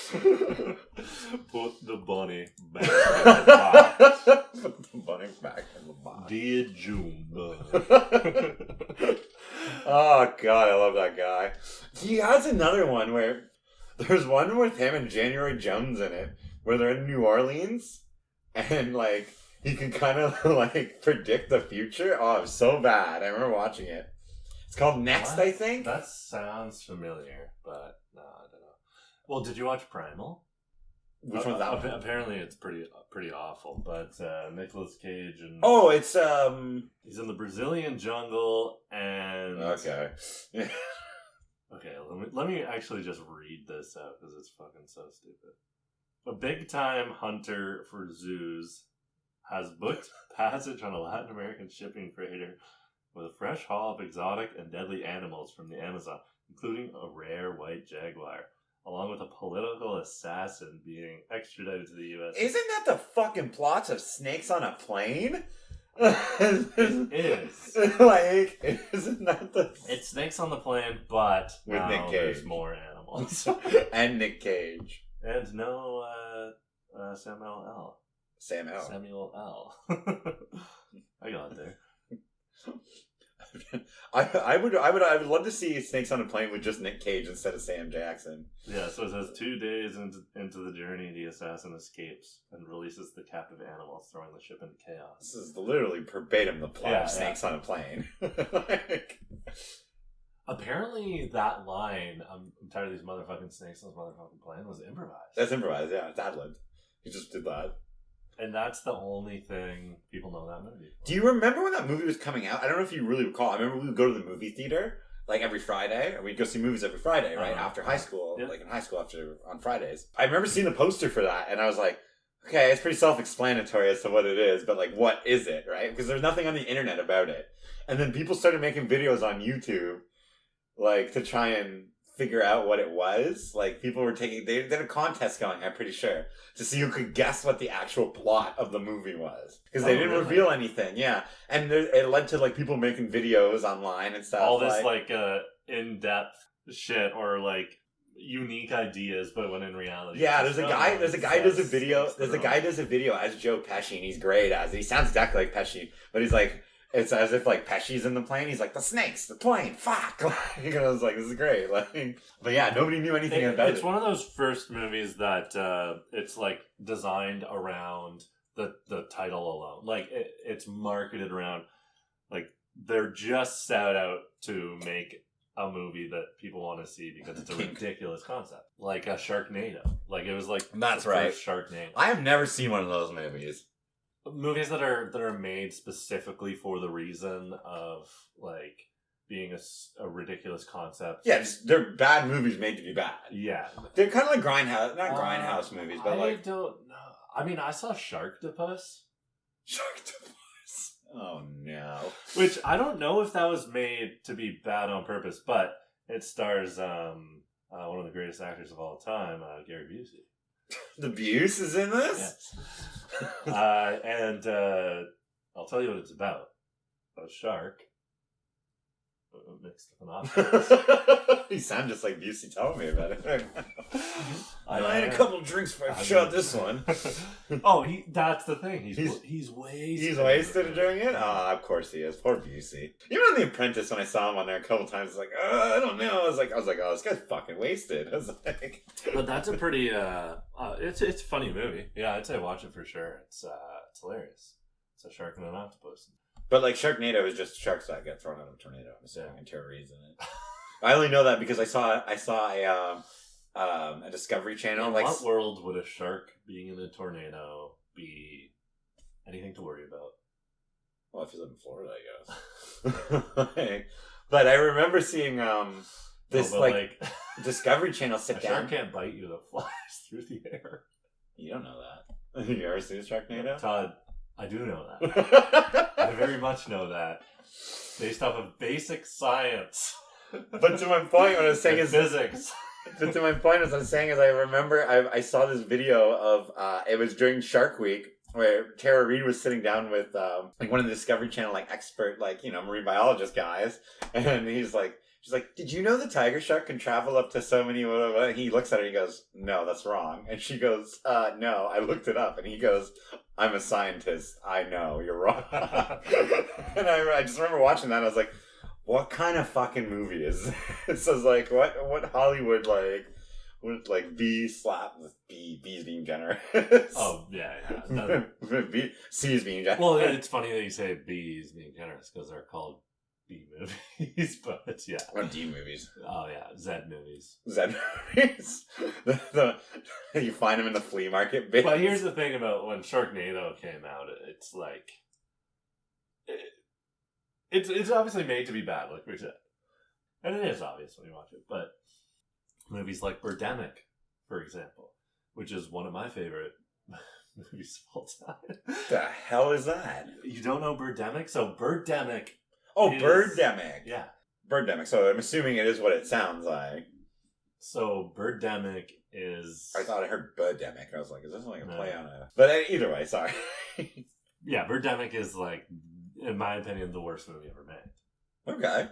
Put the bunny back in the box. Put the bunny back in the box. Dear June. Oh God, I love that guy. He has another one where there's one with him and January Jones in it, where they're in New Orleans, and like he can kind of like predict the future. Oh, it's so bad. I remember watching it. It's called Next, I think. That sounds familiar, but no, I don't know. Well, did you watch Primal? Which one's that one? Apparently, it's pretty awful. But Nicolas Cage and it's he's in the Brazilian jungle and okay. Okay, let me actually just read this out because it's fucking so stupid. A big-time hunter for zoos has booked passage on a Latin American shipping freighter with a fresh haul of exotic and deadly animals from the Amazon, including a rare white jaguar, along with a political assassin being extradited to the U.S. Isn't that the fucking plots of Snakes on a Plane? It is. Like, isn't that the... It's Snakes on the Plane, but with now Nic Cage. there's more animals. And Nic Cage. And no Samuel L. Samuel L. I got it there. I would love to see Snakes on a Plane with just Nic Cage instead of Sam Jackson. Yeah, so it says 2 days into the journey, the assassin escapes and releases the captive animals, throwing the ship into chaos. This is literally verbatim the plot of Snakes on a Plane. Like, apparently that line, I'm tired of these motherfucking snakes on this motherfucking plane, was improvised. That's improvised, yeah. It's ad-libbed. He just did that. And that's the only thing people know that movie for. Do you remember when that movie was coming out? I don't know if you really recall. I remember we would go to the movie theater like every Friday. We'd go see movies every Friday, right? After high school. Yeah. Like in high school on Fridays. I remember seeing the poster for that and I was like, okay, it's pretty self-explanatory as to what it is, but like what is it, right? Because there's nothing on the internet about it. And then people started making videos on YouTube like to try and figure out what it was. Like, people were they did a contest going, I'm pretty sure, to see who could guess what the actual plot of the movie was. Because they didn't reveal anything, yeah. And it led to, like, people making videos online and stuff. All this, like in-depth shit or, like, unique ideas, but when in reality... Yeah, there's a guy does a video as Joe Pesci, and he's great as it. He sounds exactly like Pesci, but he's like... It's as if, like, Pesci's in the plane. He's like, the snakes, the plane, fuck. Like, I was like, this is great. Like, but yeah, nobody knew anything about it. It's one of those first movies that it's, like, designed around the title alone. Like, it's marketed around, like, they're just set out to make a movie that people want to see because it's a ridiculous concept. Like a Sharknado. Like, it was, like, that's the right. first Sharknado. I have never seen one of those movies. Movies that are made specifically for the reason of, like, being a ridiculous concept. Yeah, they're bad movies made to be bad. Yeah. They're kind of like Grindhouse movies, but I don't know. I mean, I saw Sharktopus. Sharktopus. Oh, no. Which, I don't know if that was made to be bad on purpose, but it stars one of the greatest actors of all time, Gary Busey. The Buse is in this? Yes. And I'll tell you what it's about. A shark mixed with an octopus. You sound just like Busey telling me about it. I I had a couple drinks before I shot this one. Oh, that's the thing. He's wasted. He's wasted during it? Oh, of course he is. Poor Busey. Even on The Apprentice, when I saw him on there a couple times, I was like, I don't know. I was like, oh, this guy's fucking wasted. I was like, but that's a pretty it's a funny movie. Yeah, I'd say watch it for sure. It's hilarious. It's a shark and an octopus. But like Sharknado is just sharks that get thrown out of a tornado. I'm assuming, and Tara Reid's in it. I only know that because I saw a Discovery Channel. In like, what world would a shark being in a tornado be anything to worry about? Well, if you live in Florida, I guess. But I remember seeing this Discovery Channel sit a down. shark can't bite you that flies through the air. You don't know that. You ever seen Sharknado? Todd, I do know that. I very much know that. Based off of basic science. But to my point, what I was saying is physics. But to my point, as I'm saying, is I remember I saw this video of it was during Shark Week where Tara Reid was sitting down with like one of the Discovery Channel like expert marine biologist guys, and she's like, did you know the tiger shark can travel up to so many? And he looks at her and he goes, no, that's wrong. And she goes, no, I looked it up. And he goes, I'm a scientist. I know you're wrong. And I just remember watching that. And I was like, what kind of fucking movie is this? So it's like, what Hollywood would B slap with B's being generous? Oh yeah. C's being generous. Well, it's funny that you say B's being generous because they're called B movies, but yeah. Or D movies. Oh yeah, Z movies. Z movies. You find them in the flea market. Bits. But here's the thing about when Sharknado came out, it's like it's obviously made to be bad, like we said, and it is obvious when you watch it. But movies like Birdemic, for example, which is one of my favorite movies of all time. The hell is that? You don't know Birdemic? So Birdemic. Oh, Birdemic. Yeah. Birdemic. So I'm assuming it is what it sounds like. So Birdemic is... I thought I heard Birdemic. I was like, is this like a play on a... But either way, sorry. Yeah, Birdemic is like, in my opinion, the worst movie ever made. Okay.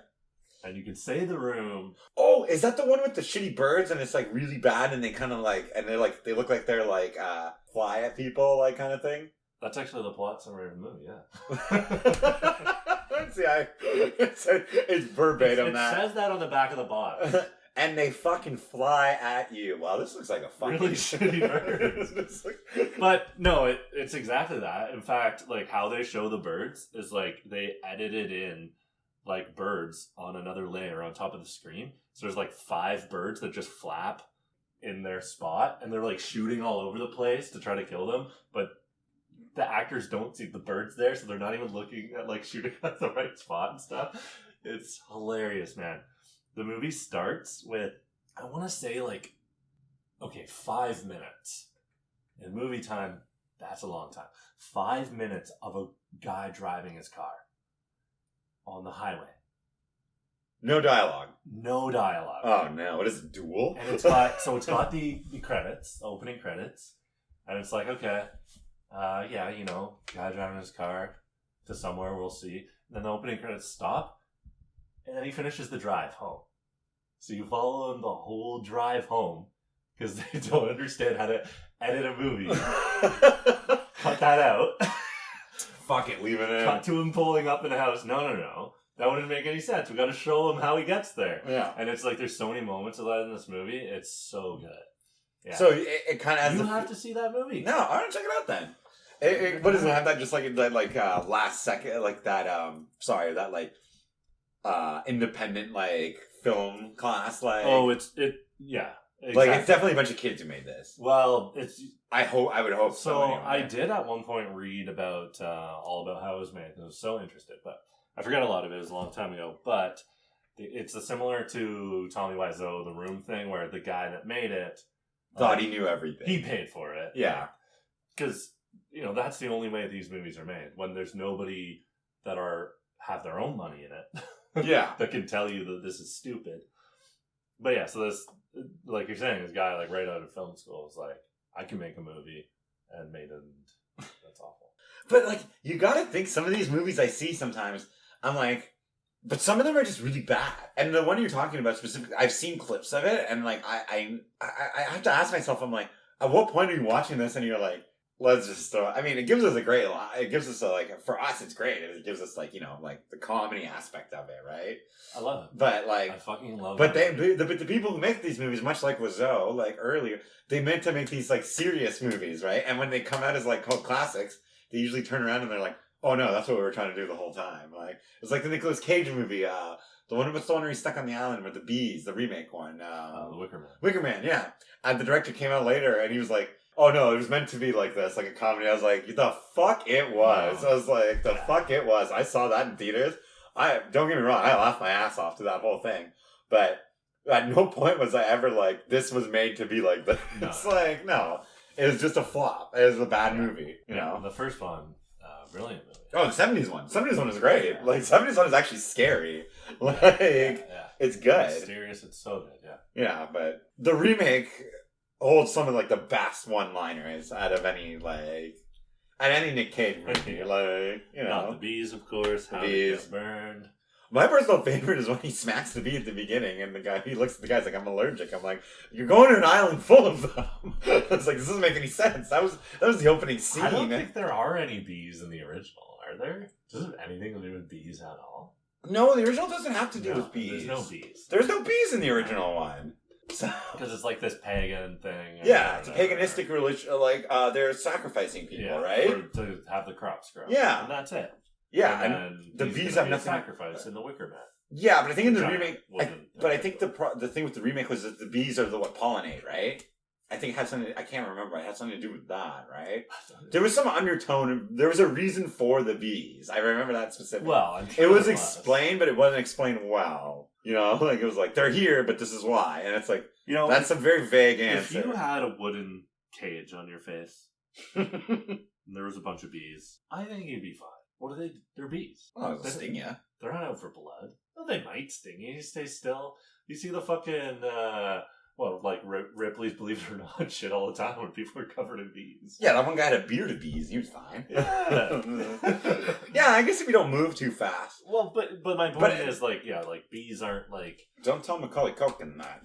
And you could say The Room. Oh, is that the one with the shitty birds and it's like really bad and they kind of like... And they're like, they look like they're like fly at people, like kind of thing? That's actually the plot summary of the movie, yeah. See, it's verbatim. It says that on the back of the box. And they fucking fly at you. Wow, this looks like a fucking really shitty birds. But no, it's exactly that. In fact, like how they show the birds is like they edited in like birds on another layer on top of the screen. So there's like 5 birds that just flap in their spot, and they're like shooting all over the place to try to kill them, but the actors don't see the birds there, so they're not even looking at like shooting at the right spot and stuff. It's hilarious, man. The movie starts with, I want to say 5 minutes. In movie time, that's a long time. 5 minutes of a guy driving his car on the highway. No dialogue. No dialogue. Oh no! What is it? Duel? And it's got the credits, opening credits, and it's like, okay, yeah, you know, guy driving his car to somewhere, we'll see. And then the opening credits stop, and then he finishes the drive home. So you follow him the whole drive home because they don't understand how to edit a movie. Cut that out. Fuck it, leave it in. Cut to him pulling up in a house. No. That wouldn't make any sense. We got to show him how he gets there. Yeah. And it's like there's so many moments of that in this movie. It's so good. Yeah. So it kind of has. You have to see that movie. No, I'm gonna check it out then. What does it have? That just like that last second, like that that like independent like film class like. Oh, yeah. Exactly. Like it's definitely a bunch of kids who made this. Well, I would hope so. So anyway. I did at one point read about all about how it was made because I was so interested, but I forgot a lot of it. It was a long time ago, but it's similar to Tommy Wiseau, The Room thing, where the guy that made it thought he knew everything. He paid for it. Yeah. Because, you know, that's the only way these movies are made. When there's nobody that have their own money in it. Yeah. That can tell you that this is stupid. But yeah, so this, like you're saying, this guy, like, right out of film school was like, I can make a movie, and made it. That's awful. But, like, you gotta think some of these movies I see sometimes, I'm like, but some of them are just really bad. And the one you're talking about specifically, I've seen clips of it, and, like, I have to ask myself, I'm like, at what point are you watching this and you're like, let's just throw, I mean, it gives us a great, it gives us a, like, for us, it's great. It gives us, like, you know, like, the comedy aspect of it, right? I love it. But, like, I fucking love it. it. But the people who make these movies, much like Wiseau, like, earlier, they meant to make these, like, serious movies, right? And when they come out as, like, cult classics, they usually turn around and they're like, oh no, that's what we were trying to do the whole time. Like, it's like the Nicolas Cage movie, the one where he's stuck on the island with the bees, the remake one. The Wicker Man. Wicker Man, yeah. And the director came out later and he was like, oh no, it was meant to be like this, like a comedy. I was like, the fuck it was. I was like, the fuck it was. I saw that in theaters. Don't get me wrong, I laughed my ass off to that whole thing. But at no point was I ever like, this was made to be like this. No. It's like, no. It was just a flop. It was a bad movie, you know? The first one, brilliant movie. Oh, the 70s one. 70s one is great. Yeah. Like, 70s one is actually scary. Like, it's good. It's mysterious, it's so good, yeah. Yeah, but the remake holds some of, like, the best one-liners out of any Nic Cage movie. Like, you know. Not the bees, of course. How bees. It gets burned. My personal favorite is when he smacks the bee at the beginning and he looks at the guy's like, I'm allergic. I'm like, you're going to an island full of them. It's like, this doesn't make any sense. That was the opening scene. I don't think there are any bees in the original, are there? Does it have anything to do with bees at all? No, the original doesn't have to do with bees. There's no bees. There's no bees in the original one. Because it's like this pagan thing. Yeah, it's a paganistic religion. Like, they're sacrificing people, right? To have the crops grow. Yeah. And that's it. Yeah, and the bees have nothing. Sacrifice in the Wicker Man. Yeah, but I think in the remake, I think the thing with the remake was that the bees are what pollinate, right? I think it had something. I can't remember. It had something to do with that, right? There was some undertone. There was a reason for the bees. I remember that specifically. Well, I'm sure it was explained, but it wasn't explained well. You know, like it was like they're here, but this is why, and it's like that's a very vague answer. If you had a wooden cage on your face, and there was a bunch of bees, I think you'd be fine. What are they? They're bees. Oh, they'll sting you. They're not out for blood. Well, they might sting you. You stay still. You see the fucking, Ripley's Believe It or Not shit all the time when people are covered in bees. Yeah, that one guy had a beard of bees. He was fine. Yeah. Yeah, I guess if you don't move too fast. Well, but my point is, like, bees aren't, like... Don't tell Macaulay Culkin that.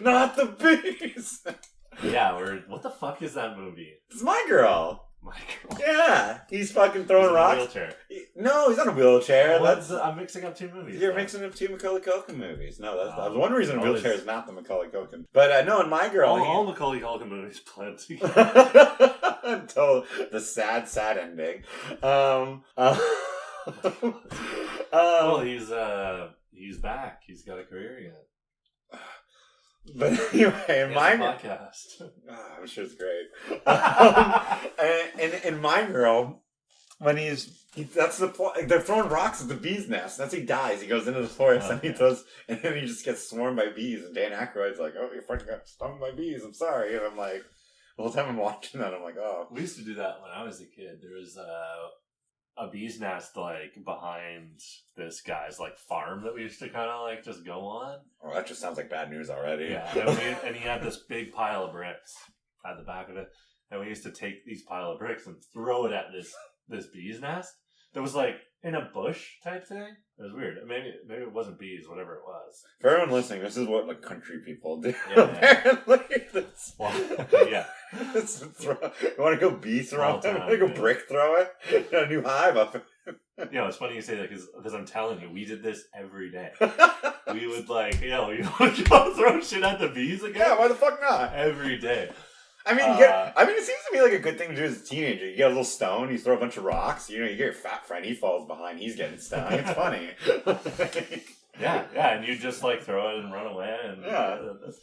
Not the bees! Yeah, what the fuck is that movie? It's My Girl. My Girl. Yeah, he's fucking throwing rocks. In a wheelchair. No, he's not in a wheelchair. I'm mixing up two movies. You're mixing up two Macaulay Culkin movies. No, that's one reason a wheelchair is not the Macaulay Culkin. But no, in My Girl, all Macaulay Culkin movies blend together until the sad ending. Well, he's back. He's got a career again. But anyway, in My Girl, podcast. I'm sure it's great. And in My Girl, when that's the plot. They're throwing rocks at the bee's nest. That's how he dies. He goes into the forest and and then he just gets swarmed by bees. And Dan Aykroyd's like, "Oh, your friend got stung by bees. I'm sorry." And I'm like, the whole time I'm watching that, I'm like, "Oh." We used to do that when I was a kid. There was a bee's nest like behind this guy's like farm that we used to kind of like just go on. Oh, that just sounds like bad news already. Yeah, and he had this big pile of bricks at the back of it, and we used to take these pile of bricks and throw it at this bee's nest that was like in a bush type thing. It was weird. Maybe it wasn't bees, whatever it was. For everyone listening, this is what like country people do. Yeah. Apparently, Yeah. You want to go bee throw it? Small You town, want to go yeah. brick throw it? You got a new hive up. Yeah, it's funny you say that because I'm telling you, we did this every day. We would like, you want to go throw shit at the bees again? Yeah, why the fuck not? Every day. I mean, it seems to me like a good thing to do as a teenager. You get a little stone, you throw a bunch of rocks, you get your fat friend, he falls behind, he's getting stung. It's funny. Yeah, and you just like throw it and run away, and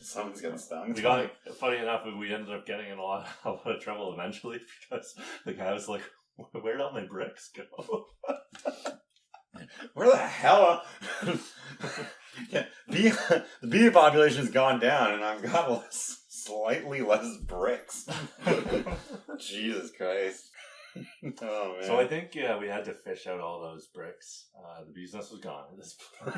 someone's getting stung. We got, funny enough, we ended up getting in a lot of trouble eventually because the guy was like, "Where'd all my bricks go?" Where the hell? The bee population has gone down, and I've got slightly less bricks. Jesus Christ. Oh, man. So I think, we had to fish out all those bricks. The bee's nest was gone at this point.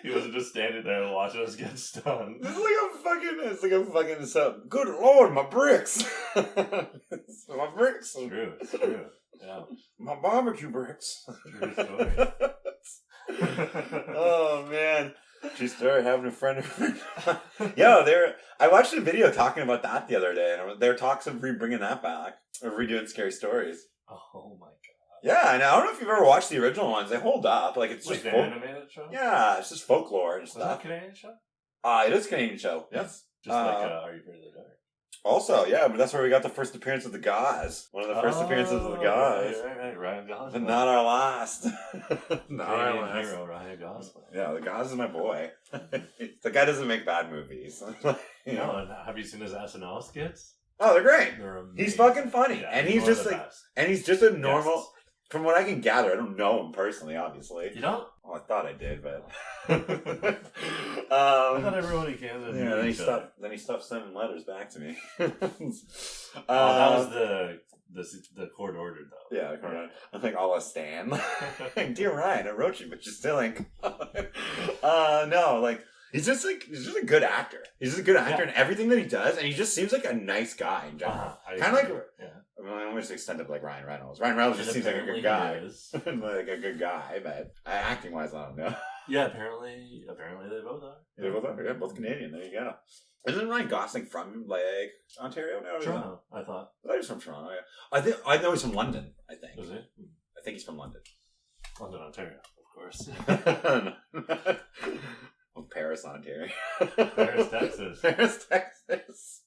He wasn't just standing there watching us get stung. It's like a fucking, good lord, my bricks. My bricks. It's true. Yeah. My barbecue bricks. True story. Oh, man. She started having a friend of mine. I watched a video talking about that the other day, and there were talks of bringing that back, of redoing Scary Stories. Oh my god. Yeah, and I don't know if you've ever watched the original ones. They hold up. Like, it's Like just the animated show? Yeah, it's just folklore and Was that stuff. a Canadian show? It is a Canadian show. Yes. Just like Are You Afraid of the Dark? Also, yeah, but that's where we got the first appearance of the Gauze. One of the first appearances of the Gauze. Right. Ryan Gosling. But not our last. Not our hero, Ryan Gosling. Yeah, the Gauze is my boy. The guy doesn't make bad movies. You know? No, and have you seen his SNL skits? Oh, they're great. They're amazing. He's fucking funny. Yeah, And he's one of just the like, best. and he's just a normal, Yes. from what I can gather, I don't know him personally, obviously. You don't? Oh, I thought I did, but. I thought everyone in Canada knew then he each other. stopped sending letters back to me. That was the court ordered though. Yeah, correct. I think I'll Stan. Dear Ryan, I wrote you, but you still ain't. No, like he's just a good actor. He's just a good actor in everything that he does, and he just seems like a nice guy in general. Kind of like, I mean, I'm going to extend it like Ryan Reynolds. Ryan Reynolds just seems like a good guy, like a good guy, but acting wise, I don't know. Yeah, apparently they both are. They're both Canadian. There you go. Isn't Ryan Gosling from like Ontario? No, Toronto, I thought. I thought he was from Toronto. Yeah. I know he's from London. I think. Was he? I think he's from London. London, Ontario, of course. Paris, Ontario. Paris, Texas. Paris, Texas.